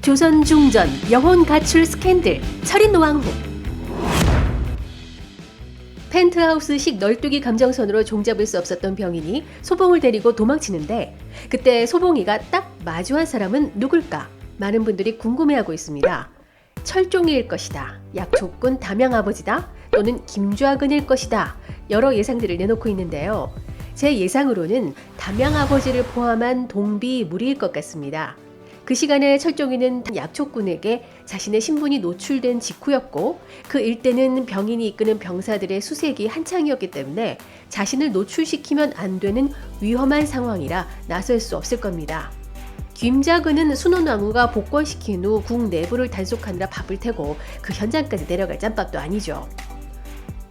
조선 중전 영혼 가출 스캔들 철인왕후. 펜트하우스식 널뛰기 감정선으로 종잡을 수 없었던 병인이 소봉을 데리고 도망치는데, 그때 소봉이가 딱 마주한 사람은 누굴까? 많은 분들이 궁금해하고 있습니다. 철종이일 것이다, 약초꾼 담양아버지다, 또는 김좌근일 것이다, 여러 예상들을 내놓고 있는데요. 제 예상으로는 담양아버지를 포함한 동비 무리일 것 같습니다. 그 시간에 철종이는 약초꾼에게 자신의 신분이 노출된 직후였고, 그 일대는 병인이 이끄는 병사들의 수색이 한창이었기 때문에 자신을 노출시키면 안 되는 위험한 상황이라 나설 수 없을 겁니다. 김좌근은 순원왕후가 복권시킨 후 궁 내부를 단속하느라 바쁠 테고 그 현장까지 내려갈 짬밥도 아니죠.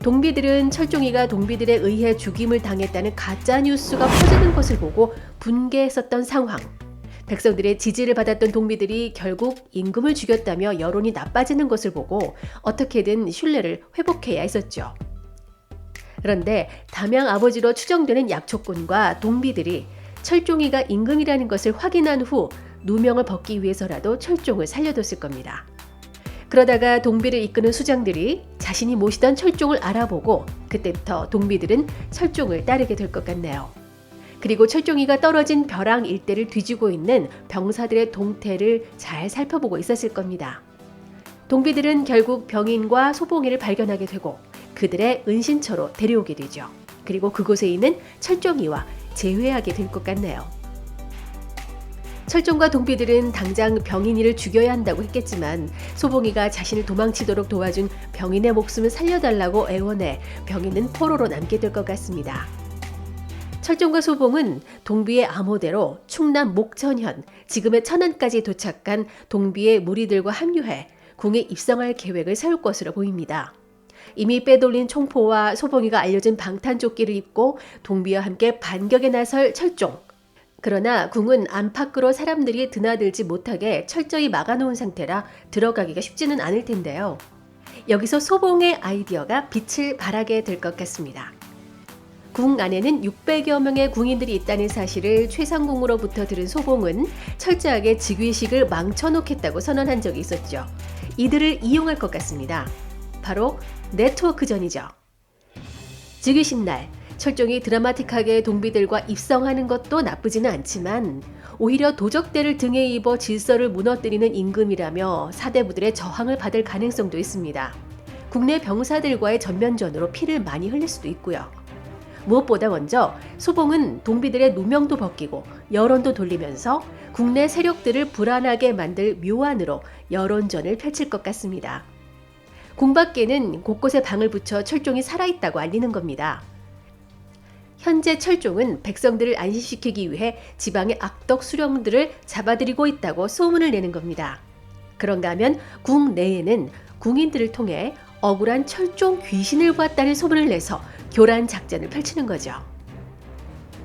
동비들은 철종이가 동비들에 의해 죽임을 당했다는 가짜뉴스가 퍼지는 것을 보고 분개했었던 상황. 백성들의 지지를 받았던 동비들이 결국 임금을 죽였다며 여론이 나빠지는 것을 보고 어떻게든 신뢰를 회복해야 했었죠. 그런데 담양 아버지로 추정되는 약초꾼과 동비들이 철종이가 임금이라는 것을 확인한 후 누명을 벗기 위해서라도 철종을 살려뒀을 겁니다. 그러다가 동비를 이끄는 수장들이 자신이 모시던 철종을 알아보고 그때부터 동비들은 철종을 따르게 될 것 같네요. 그리고 철종이가 떨어진 벼랑 일대를 뒤지고 있는 병사들의 동태를 잘 살펴보고 있었을 겁니다. 동비들은 결국 병인과 소봉이를 발견하게 되고 그들의 은신처로 데려오게 되죠. 그리고 그곳에 있는 철종이와 재회하게 될 것 같네요. 철종과 동비들은 당장 병인이를 죽여야 한다고 했겠지만 소봉이가 자신을 도망치도록 도와준 병인의 목숨을 살려달라고 애원해 병인은 포로로 남게 될 것 같습니다. 철종과 소봉은 동비의 암호대로 충남 목천현, 지금의 천안까지 도착한 동비의 무리들과 합류해 궁에 입성할 계획을 세울 것으로 보입니다. 이미 빼돌린 총포와 소봉이가 알려진 방탄조끼를 입고 동비와 함께 반격에 나설 철종. 그러나 궁은 안팎으로 사람들이 드나들지 못하게 철저히 막아놓은 상태라 들어가기가 쉽지는 않을 텐데요. 여기서 소봉의 아이디어가 빛을 발하게 될 것 같습니다. 궁 안에는 600여 명의 궁인들이 있다는 사실을 최상궁으로부터 들은 소봉은 철저하게 즉위식을 망쳐놓겠다고 선언한 적이 있었죠. 이들을 이용할 것 같습니다. 바로 네트워크전이죠. 즉위식 날 철종이 드라마틱하게 동비들과 입성하는 것도 나쁘지는 않지만 오히려 도적대를 등에 입어 질서를 무너뜨리는 임금이라며 사대부들의 저항을 받을 가능성도 있습니다. 국내 병사들과의 전면전으로 피를 많이 흘릴 수도 있고요. 무엇보다 먼저 소봉은 동비들의 누명도 벗기고 여론도 돌리면서 국내 세력들을 불안하게 만들 묘안으로 여론전을 펼칠 것 같습니다. 궁 밖에는 곳곳에 방을 붙여 철종이 살아있다고 알리는 겁니다. 현재 철종은 백성들을 안심시키기 위해 지방의 악덕 수령들을 잡아들이고 있다고 소문을 내는 겁니다. 그런가 하면 궁 내에는 궁인들을 통해 억울한 철종 귀신을 보았다는 소문을 내서 교란 작전을 펼치는 거죠.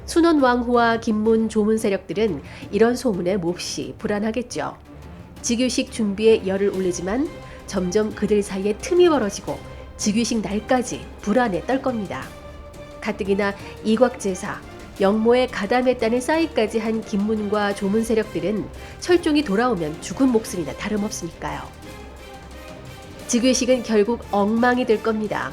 순원왕후와 김문 조문 세력들은 이런 소문에 몹시 불안하겠죠. 즉위식 준비에 열을 올리지만 점점 그들 사이에 틈이 벌어지고 즉위식 날까지 불안에 떨 겁니다. 가뜩이나 이곽제사, 영모에 가담했다는 싸이까지 한 김문과 조문 세력들은 철종이 돌아오면 죽은 목숨이나 다름없으니까요. 즉위식은 결국 엉망이 될 겁니다.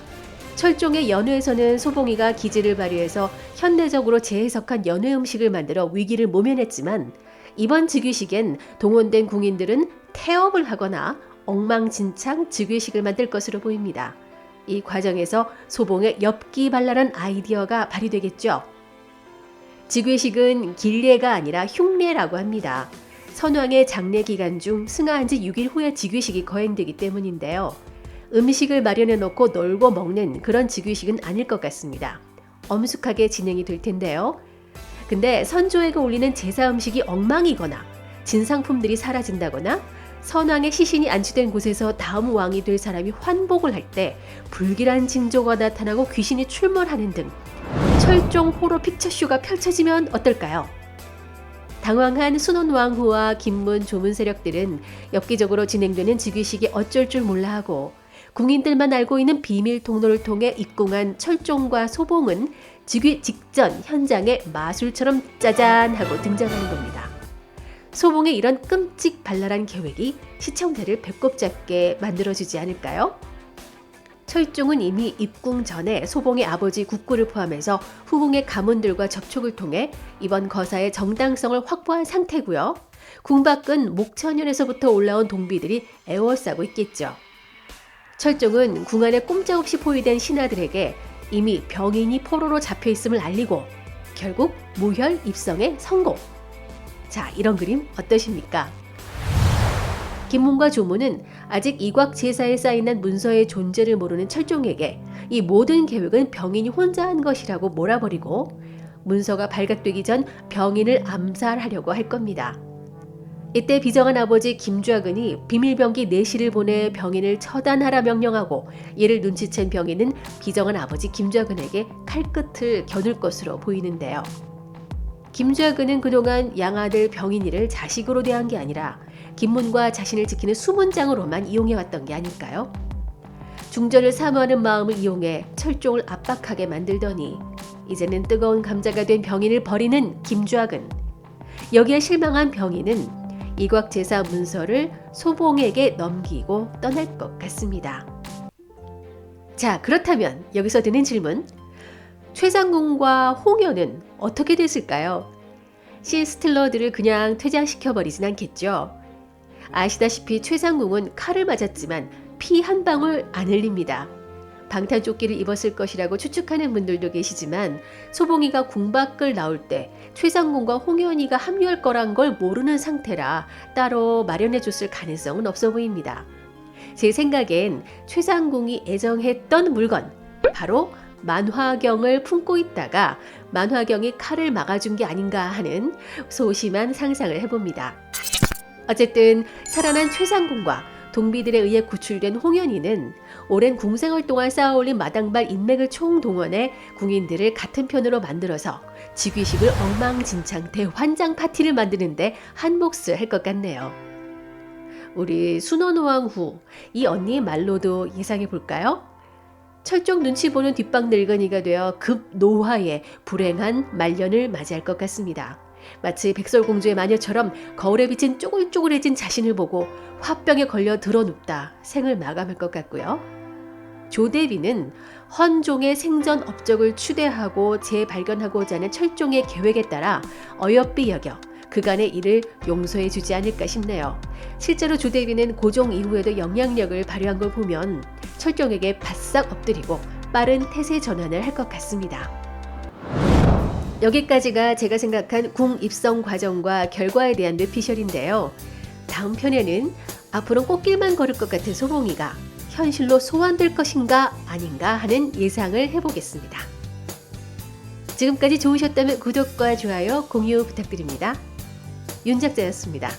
철종의 연회에서는 소봉이가 기지를 발휘해서 현대적으로 재해석한 연회 음식을 만들어 위기를 모면했지만 이번 즉위식엔 동원된 궁인들은 태업을 하거나 엉망진창 즉위식을 만들 것으로 보입니다. 이 과정에서 소봉의 엽기발랄한 아이디어가 발휘되겠죠. 즉위식은 길례가 아니라 흉례라고 합니다. 선왕의 장례 기간 중 승하한 지 6일 후에 즉위식이 거행되기 때문인데요. 음식을 마련해 놓고 놀고 먹는 그런 즉위식은 아닐 것 같습니다. 엄숙하게 진행이 될 텐데요. 근데 선조에게 올리는 제사 음식이 엉망이거나 진상품들이 사라진다거나 선왕의 시신이 안치된 곳에서 다음 왕이 될 사람이 환복을 할 때 불길한 징조가 나타나고 귀신이 출몰하는 등 철종 호러 픽처쇼가 펼쳐지면 어떨까요? 당황한 순원왕후와 김문 조문 세력들은 엽기적으로 진행되는 즉위식이 어쩔 줄 몰라 하고 궁인들만 알고 있는 비밀 통로를 통해 입궁한 철종과 소봉은 즉위 직전 현장에 마술처럼 짜잔 하고 등장하는 겁니다. 소봉의 이런 끔찍발랄한 계획이 시청자를 배꼽 잡게 만들어주지 않을까요? 철종은 이미 입궁 전에 소봉의 아버지 국구를 포함해서 후궁의 가문들과 접촉을 통해 이번 거사의 정당성을 확보한 상태고요. 궁 밖은 목천연에서부터 올라온 동비들이 애워싸고 있겠죠. 철종은 궁 안에 꼼짝없이 포위된 신하들에게 이미 병인이 포로로 잡혀있음을 알리고 결국 무혈 입성에 성공. 자, 이런 그림 어떠십니까? 김문과 조문은 아직 이곽 제사에 쌓이는 문서의 존재를 모르는 철종에게 이 모든 계획은 병인이 혼자 한 것이라고 몰아버리고 문서가 발각되기 전 병인을 암살하려고 할 겁니다. 이때 비정한 아버지 김좌근이 비밀병기 내시를 보내 병인을 처단하라 명령하고 이를 눈치챈 병인은 비정한 아버지 김좌근에게 칼끝을 겨눌 것으로 보이는데요. 김좌근은 그동안 양아들 병인이를 자식으로 대한 게 아니라 김문과 자신을 지키는 수문장으로만 이용해왔던 게 아닐까요? 중전을 사모하는 마음을 이용해 철종을 압박하게 만들더니 이제는 뜨거운 감자가 된 병인을 버리는 김좌근. 여기에 실망한 병인은 이곽 제사 문서를 소봉에게 넘기고 떠날 것 같습니다. 자, 그렇다면 여기서 드는 질문. 최상궁과 홍연은 어떻게 됐을까요? 시스틀러들을 그냥 퇴장시켜버리진 않겠죠. 아시다시피 최상궁은 칼을 맞았지만 피 한 방울 안 흘립니다. 방탄조끼를 입었을 것이라고 추측하는 분들도 계시지만 소봉이가 궁 밖을 나올 때 최상궁과 홍연이가 합류할 거란 걸 모르는 상태라 따로 마련해줬을 가능성은 없어 보입니다. 제 생각엔 최상궁이 애정했던 물건, 바로 만화경을 품고 있다가 만화경이 칼을 막아준 게 아닌가 하는 소심한 상상을 해봅니다. 어쨌든 살아난 최상궁과 동비들에 의해 구출된 홍연이는 오랜 궁생활 동안 쌓아올린 마당발 인맥을 총동원해 궁인들을 같은 편으로 만들어서 즉위식을 엉망진창 대환장 파티를 만드는데 한 몫을 할 것 같네요. 우리 순원호왕 후 이 언니의 말로도 예상해 볼까요? 철종 눈치 보는 뒷방 늙은이가 되어 급 노화에 불행한 말년을 맞이할 것 같습니다. 마치 백설공주의 마녀처럼 거울에 비친 쪼글쪼글해진 자신을 보고 화병에 걸려 드러눕다 생을 마감할 것 같고요. 조대비는 헌종의 생전 업적을 추대하고 재발견하고자 하는 철종의 계획에 따라 어여삐 여겨 그간의 일을 용서해 주지 않을까 싶네요. 실제로 조대비는 고종 이후에도 영향력을 발휘한 걸 보면 철종에게 바싹 엎드리고 빠른 태세 전환을 할 것 같습니다. 여기까지가 제가 생각한 궁 입성 과정과 결과에 대한 뇌피셜인데요. 다음 편에는 앞으로는 꽃길만 걸을 것 같은 소봉이가 현실로 소환될 것인가 아닌가 하는 예상을 해보겠습니다. 지금까지 좋으셨다면 구독과 좋아요, 공유 부탁드립니다. 윤 작자였습니다.